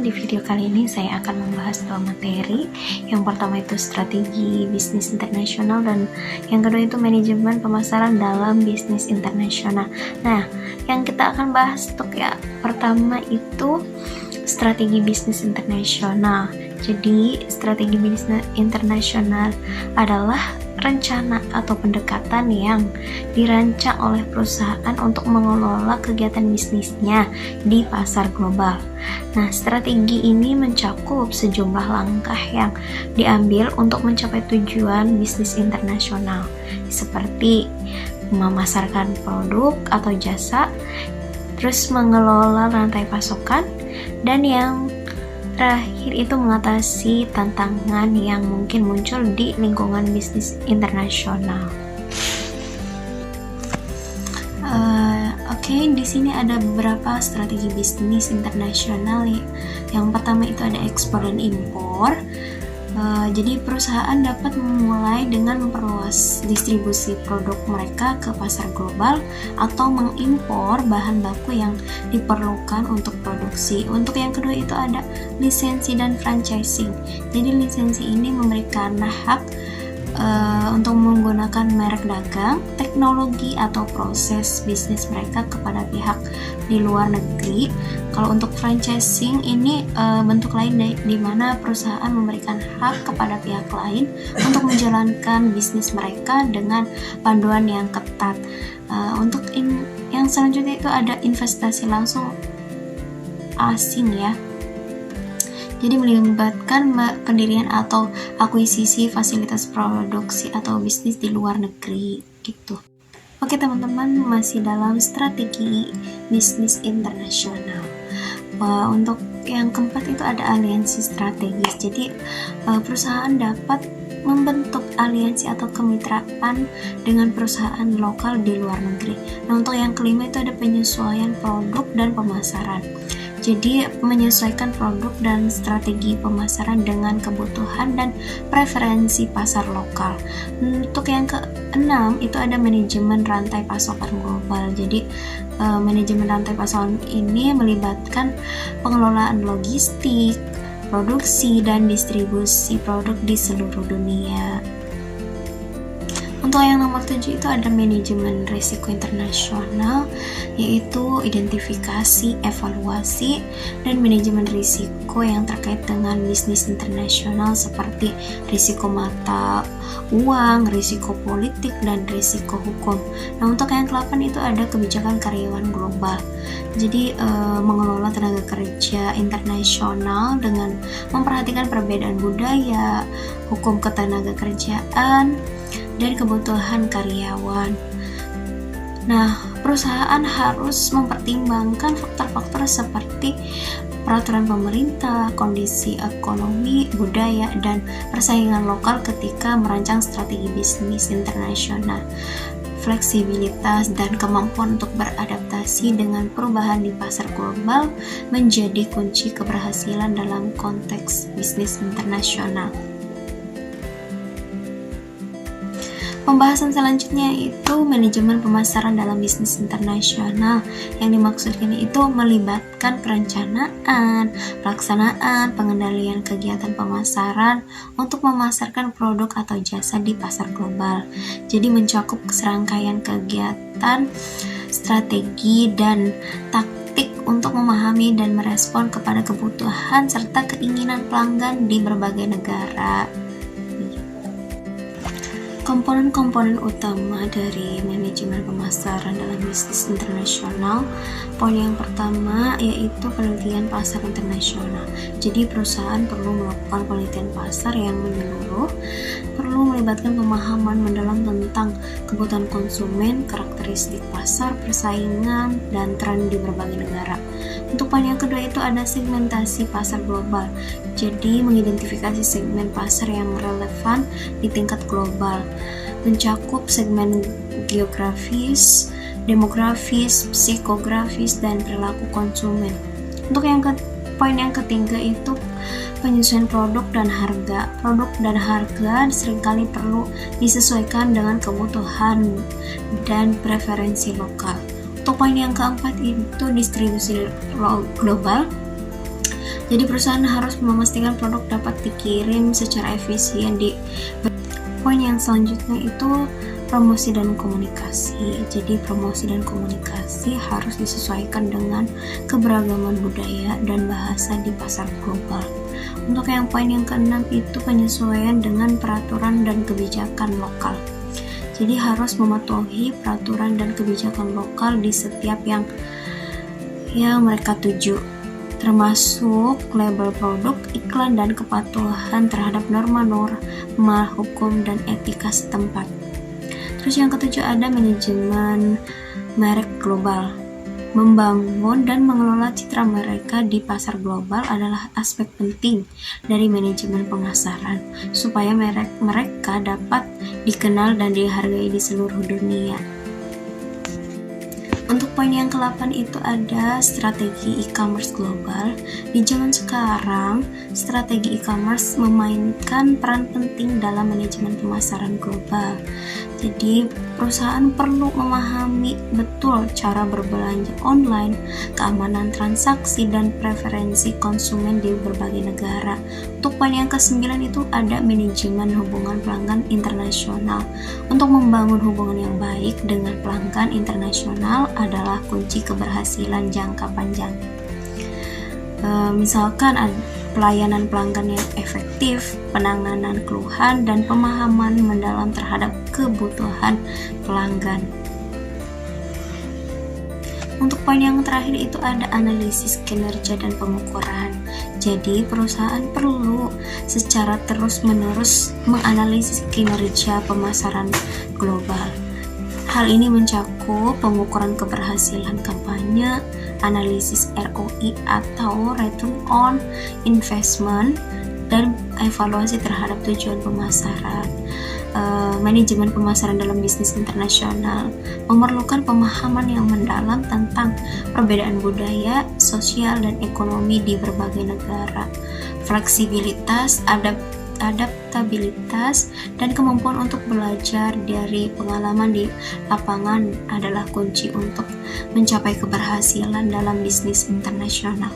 teman-teman, di video kali ini saya akan membahas dua materi. Yang pertama itu strategi bisnis internasional dan yang kedua itu manajemen pemasaran dalam bisnis internasional. Nah, yang kita akan bahas untuk ya pertama itu strategi bisnis internasional. Jadi, strategi bisnis internasional adalah rencana atau pendekatan yang dirancang oleh perusahaan untuk mengelola kegiatan bisnisnya di pasar global. Nah, strategi ini mencakup sejumlah langkah yang diambil untuk mencapai tujuan bisnis internasional, seperti memasarkan produk atau jasa, terus mengelola rantai pasokan, dan yang terakhir itu mengatasi tantangan yang mungkin muncul di lingkungan bisnis internasional. Di sini ada beberapa strategi bisnis internasional. Yang pertama itu ada ekspor dan impor. Jadi perusahaan dapat memulai dengan memperluas distribusi produk mereka ke pasar global atau mengimpor bahan baku yang diperlukan untuk produksi. Untuk yang kedua itu ada lisensi dan franchising. Jadi lisensi ini memberikan hak untuk menggunakan merek dagang, teknologi atau proses bisnis mereka kepada pihak di luar negeri. Kalau untuk franchising ini bentuk lain di mana perusahaan memberikan hak kepada pihak lain untuk menjalankan bisnis mereka dengan panduan yang ketat. Untuk yang selanjutnya itu ada investasi langsung asing ya. Jadi melibatkan pendirian atau akuisisi fasilitas produksi atau bisnis di luar negeri gitu. Oke teman-teman, masih dalam strategi bisnis internasional. Untuk yang keempat itu ada aliansi strategis. Jadi perusahaan dapat membentuk aliansi atau kemitraan dengan perusahaan lokal di luar negeri. Nah, untuk yang kelima itu ada penyesuaian produk dan pemasaran. Jadi menyesuaikan produk dan strategi pemasaran dengan kebutuhan dan preferensi pasar lokal. Untuk yang keenam itu ada manajemen rantai pasokan global. Jadi manajemen rantai pasokan ini melibatkan pengelolaan logistik, produksi dan distribusi produk di seluruh dunia. Untuk yang nomor 7 itu ada manajemen risiko internasional, yaitu identifikasi, evaluasi, dan manajemen risiko yang terkait dengan bisnis internasional seperti risiko mata uang, risiko politik, dan risiko hukum. Nah, untuk yang ke-8 itu ada kebijakan karyawan global. Jadi mengelola tenaga kerja internasional dengan memperhatikan perbedaan budaya, hukum ketenaga kerjaan, dan kebutuhan karyawan. Nah, perusahaan harus mempertimbangkan faktor-faktor seperti peraturan pemerintah, kondisi ekonomi, budaya, dan persaingan lokal ketika merancang strategi bisnis internasional. Fleksibilitas dan kemampuan untuk beradaptasi dengan perubahan di pasar global menjadi kunci keberhasilan dalam konteks bisnis internasional. Pembahasan selanjutnya itu manajemen pemasaran dalam bisnis internasional. Yang dimaksudkan itu melibatkan perencanaan, pelaksanaan, pengendalian kegiatan pemasaran untuk memasarkan produk atau jasa di pasar global. Jadi mencakup serangkaian kegiatan, strategi, dan taktik untuk memahami dan merespon kepada kebutuhan serta keinginan pelanggan di berbagai negara. Komponen-komponen utama dari manajemen pemasaran dalam bisnis internasional. Poin yang pertama yaitu penelitian pasar internasional. Jadi perusahaan perlu melakukan penelitian pasar yang menyeluruh, perlu melibatkan pemahaman mendalam tentang kebutuhan konsumen, karakteristik pasar, persaingan, dan tren di berbagai negara. Untuk poin yang kedua itu ada segmentasi pasar global. Jadi mengidentifikasi segmen pasar yang relevan di tingkat global, mencakup segmen geografis, demografis, psikografis, dan perilaku konsumen. Untuk poin yang ketiga itu penyesuaian produk dan harga. Produk dan harga seringkali perlu disesuaikan dengan kebutuhan dan preferensi lokal. Untuk poin yang keempat itu distribusi global. Jadi perusahaan harus memastikan produk dapat dikirim secara efisien. Poin yang selanjutnya itu promosi dan komunikasi. Jadi promosi dan komunikasi harus disesuaikan dengan keberagaman budaya dan bahasa di pasar global. Untuk yang poin yang keenam itu penyesuaian dengan peraturan dan kebijakan lokal. Jadi harus mematuhi peraturan dan kebijakan lokal di setiap yang mereka tuju, termasuk label produk, iklan, dan kepatuhan terhadap norma hukum dan etika setempat. Terus yang ketujuh ada manajemen merek global. Membangun dan mengelola citra mereka di pasar global adalah aspek penting dari manajemen pemasaran, supaya mereka dapat dikenal dan dihargai di seluruh dunia. Untuk poin yang ke-8 itu ada strategi e-commerce global. Di zaman sekarang, strategi e-commerce memainkan peran penting dalam manajemen pemasaran global. Jadi, perusahaan perlu memahami betul cara berbelanja online, keamanan transaksi, dan preferensi konsumen di berbagai negara. Untuk poin yang ke-9 itu ada manajemen hubungan pelanggan internasional. Untuk membangun hubungan yang baik dengan pelanggan internasional adalah kunci keberhasilan jangka panjang. Misalkan pelayanan pelanggan yang efektif, penanganan keluhan, dan pemahaman mendalam terhadap kebutuhan pelanggan. Untuk poin yang terakhir itu ada analisis kinerja dan pengukuran. Jadi perusahaan perlu secara terus-menerus menganalisis kinerja pemasaran global. Hal ini mencakup pengukuran keberhasilan kampanye, analisis ROI atau Return on Investment, dan evaluasi terhadap tujuan pemasaran. Manajemen pemasaran dalam bisnis internasional memerlukan pemahaman yang mendalam tentang perbedaan budaya, sosial, dan ekonomi di berbagai negara. Fleksibilitas, adaptabilitas, dan kemampuan untuk belajar dari pengalaman di lapangan adalah kunci untuk mencapai keberhasilan dalam bisnis internasional.